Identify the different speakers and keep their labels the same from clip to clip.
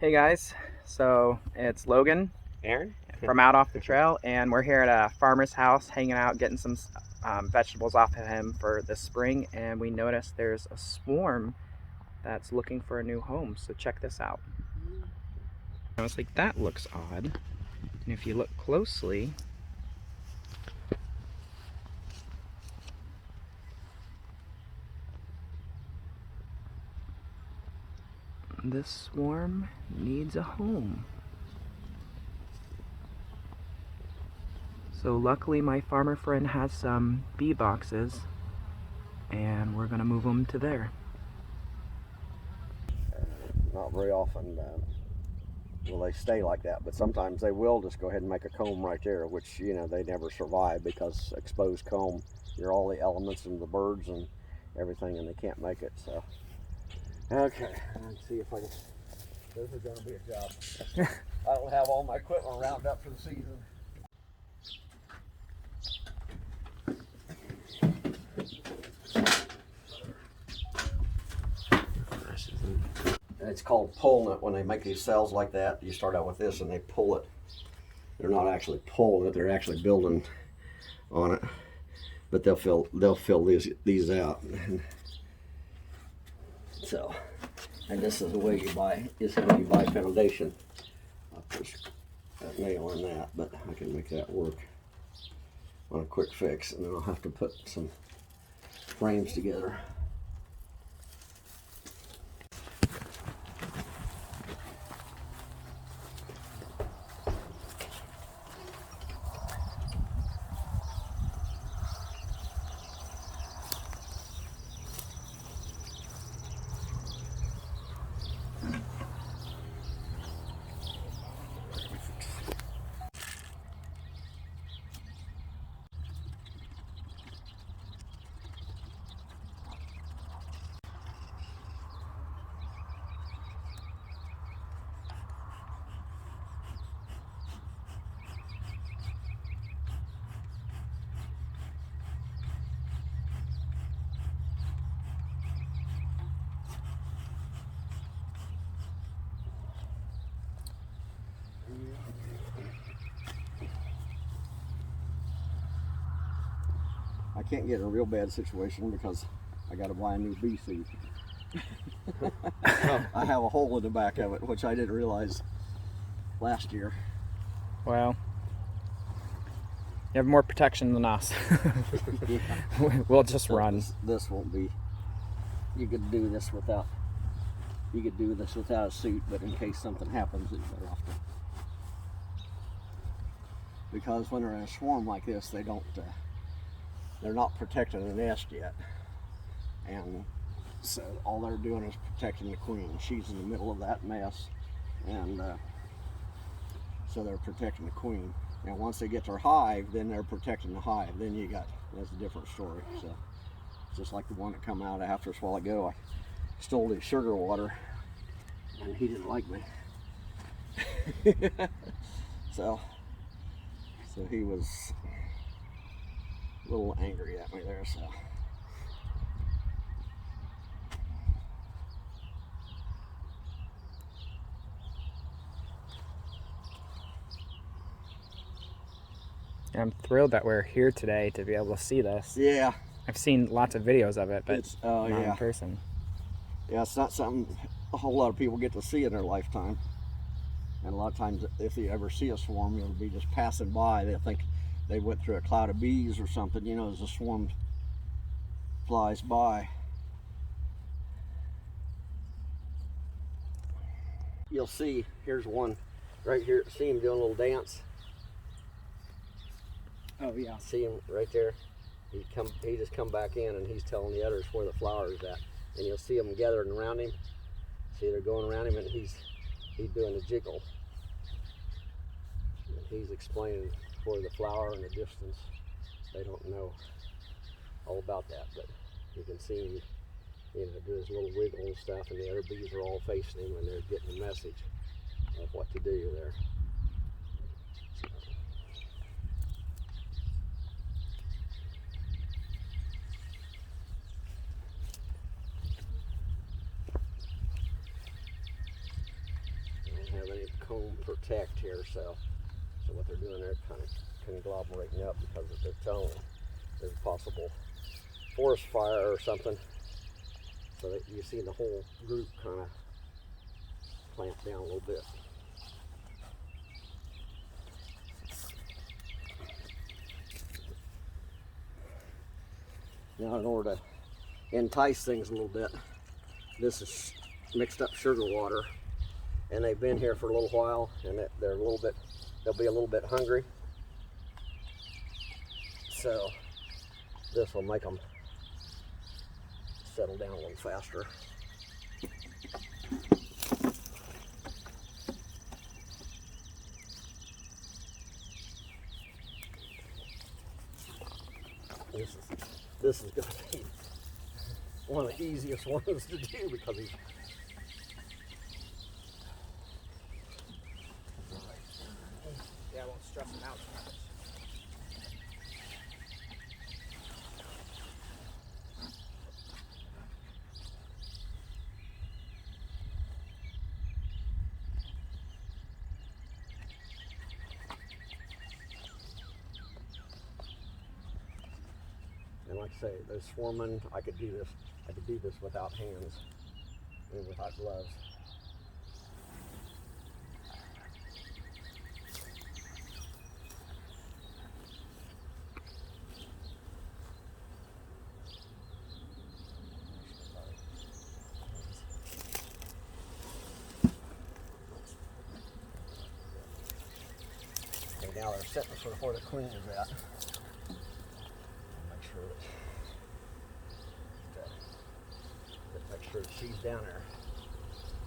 Speaker 1: Hey guys, so it's Logan
Speaker 2: Aaron?
Speaker 1: from Out Off the Trail, and we're here at a farmer's house hanging out, getting some vegetables off of him for this spring, and we noticed there's a swarm that's looking for a new home, so check this out. I was like, that looks odd, and if you look closely, this swarm needs a home. So luckily my farmer friend has some bee boxes, and we're gonna move them to there.
Speaker 2: Not very often will they stay like that, but sometimes they will just go ahead and make a comb right there, which, you know, they never survive because exposed comb, you're all the elements and the birds and everything, and they can't make it. So, okay, let's see if I can. This is going to be a job. I don't have all my equipment rounded up for the season. It's called pulling it when they make these cells like that. You start out with this and they pull it. They're not actually pulling it, they're actually building on it. But they'll fill these out. So, and this is the way you buy foundation. I'll push that nail on that, but I can make that work on a quick fix, and then I'll have to put some frames together. I can't get in a real bad situation because I got to buy a new bee suit. I have a hole in the back of it, which I didn't realize last year.
Speaker 1: Well, you have more protection than us.
Speaker 2: Yeah.
Speaker 1: We'll just run.
Speaker 2: This won't be. You could do this without a suit, but in case something happens, it's better off to. Because when they're in a swarm like this, they're not protecting the nest yet, and so all they're doing is protecting the queen. She's in the middle of that mess, and so they're protecting the queen. And once they get their hive, then they're protecting the hive. Then that's a different story. So just like the one that come out after us a while ago, I stole his sugar water, and he didn't like me. so he was a little angry at me there. So.
Speaker 1: I'm thrilled that we're here today to be able to see this.
Speaker 2: Yeah.
Speaker 1: I've seen lots of videos of it, but not
Speaker 2: yeah.
Speaker 1: in person.
Speaker 2: Yeah, it's not something a whole lot of people get to see in their lifetime. And a lot of times, if you ever see a swarm, you'll be just passing by. They'll think they went through a cloud of bees or something, you know, as the swarm flies by. You'll see, here's one right here. See him doing a little dance?
Speaker 1: Oh yeah.
Speaker 2: See him right there? He just come back in and he's telling the others where the flower is at. And you'll see them gathering around him. See, they're going around him and he's doing a jiggle. And he's explaining where the flower and the distance. They don't know all about that, but you can see him, you know, do his little wiggle and stuff, and the other bees are all facing him and they're getting the message of what to do there. comb protect here. So what they're doing, they're kind of conglomerating up because they're telling them there's a possible forest fire or something. So that you see the whole group kind of clamp down a little bit. Now, in order to entice things a little bit, this is mixed up sugar water, and they've been here for a little while, and they'll be a little bit hungry. So this will make them settle down a little faster. This is going to be one of the easiest ones to do because he's
Speaker 1: Yeah, I won't stress him out too much.
Speaker 2: And like I say, those swarming, I could do this without hands and without gloves. Okay, now they're sitting sort of where the queen is at. Make sure that she's down there.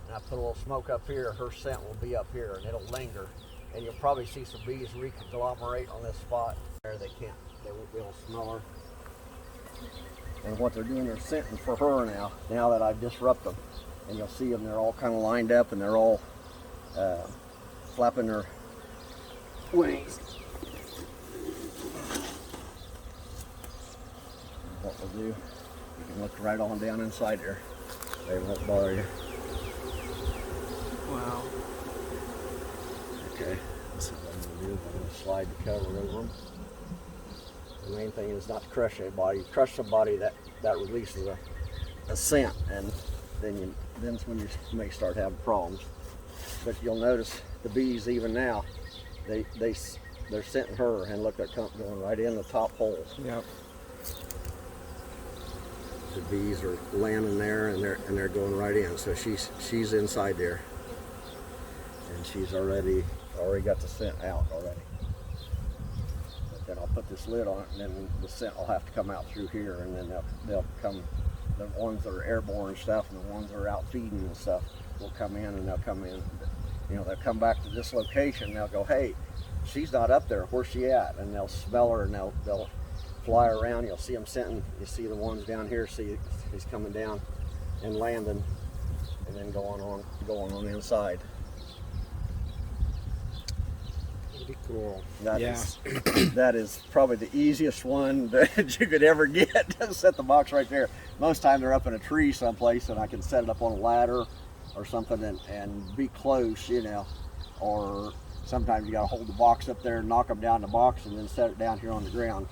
Speaker 2: And I put a little smoke up here, her scent will be up here and it'll linger. And you'll probably see some bees reconglomerate on this spot. There they won't be able to smell her. And what they're doing, they're scenting for her now that I've disrupted them. And you'll see them, they're all kind of lined up and they're all flapping their wings. What we'll do, you can look right on down inside there. They won't bother you.
Speaker 1: Wow.
Speaker 2: Okay, so what I'm going to do is I'm going to slide the cover over them. The main thing is not to crush anybody. You crush somebody, that releases a scent, and then's when you may start having problems. But you'll notice the bees even now, they're scenting her, and look, they're going right in the top holes.
Speaker 1: Yep.
Speaker 2: The bees are landing there, and they're going right in. So she's inside there, and she's already got the scent out already. But then I'll put this lid on it, and then the scent will have to come out through here, and then they'll come. The ones that are airborne and stuff, and the ones that are out feeding and stuff will come in, and they'll come in. You know, they'll come back to this location. And they'll go, hey, she's not up there. Where's she at? And they'll smell her, and they'll fly around. You'll see them scenting. You see the ones down here. See he's coming down and landing, and then going on inside. Pretty cool. That is probably the easiest one that you could ever get. To set the box right there. Most time they're up in a tree someplace, and I can set it up on a ladder or something and be close, you know. Or sometimes you got to hold the box up there and knock them down the box, and then set it down here on the ground.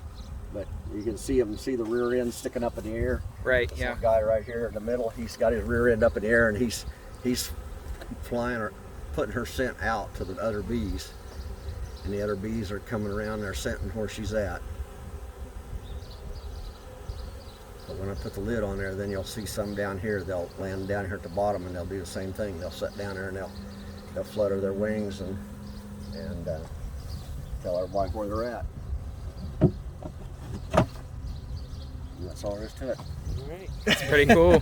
Speaker 2: But you can see the rear end sticking up in the air.
Speaker 1: Right.
Speaker 2: This
Speaker 1: Yeah.
Speaker 2: guy right here in the middle, he's got his rear end up in the air, and he's flying or putting her scent out to the other bees. And the other bees are coming around, they're scenting where she's at. But when I put the lid on there, then you'll see some down here. They'll land down here at the bottom, and they'll do the same thing. They'll sit down there and they'll flutter their wings and tell everybody where they're at. And that's all there is to it.
Speaker 1: All right. That's pretty cool.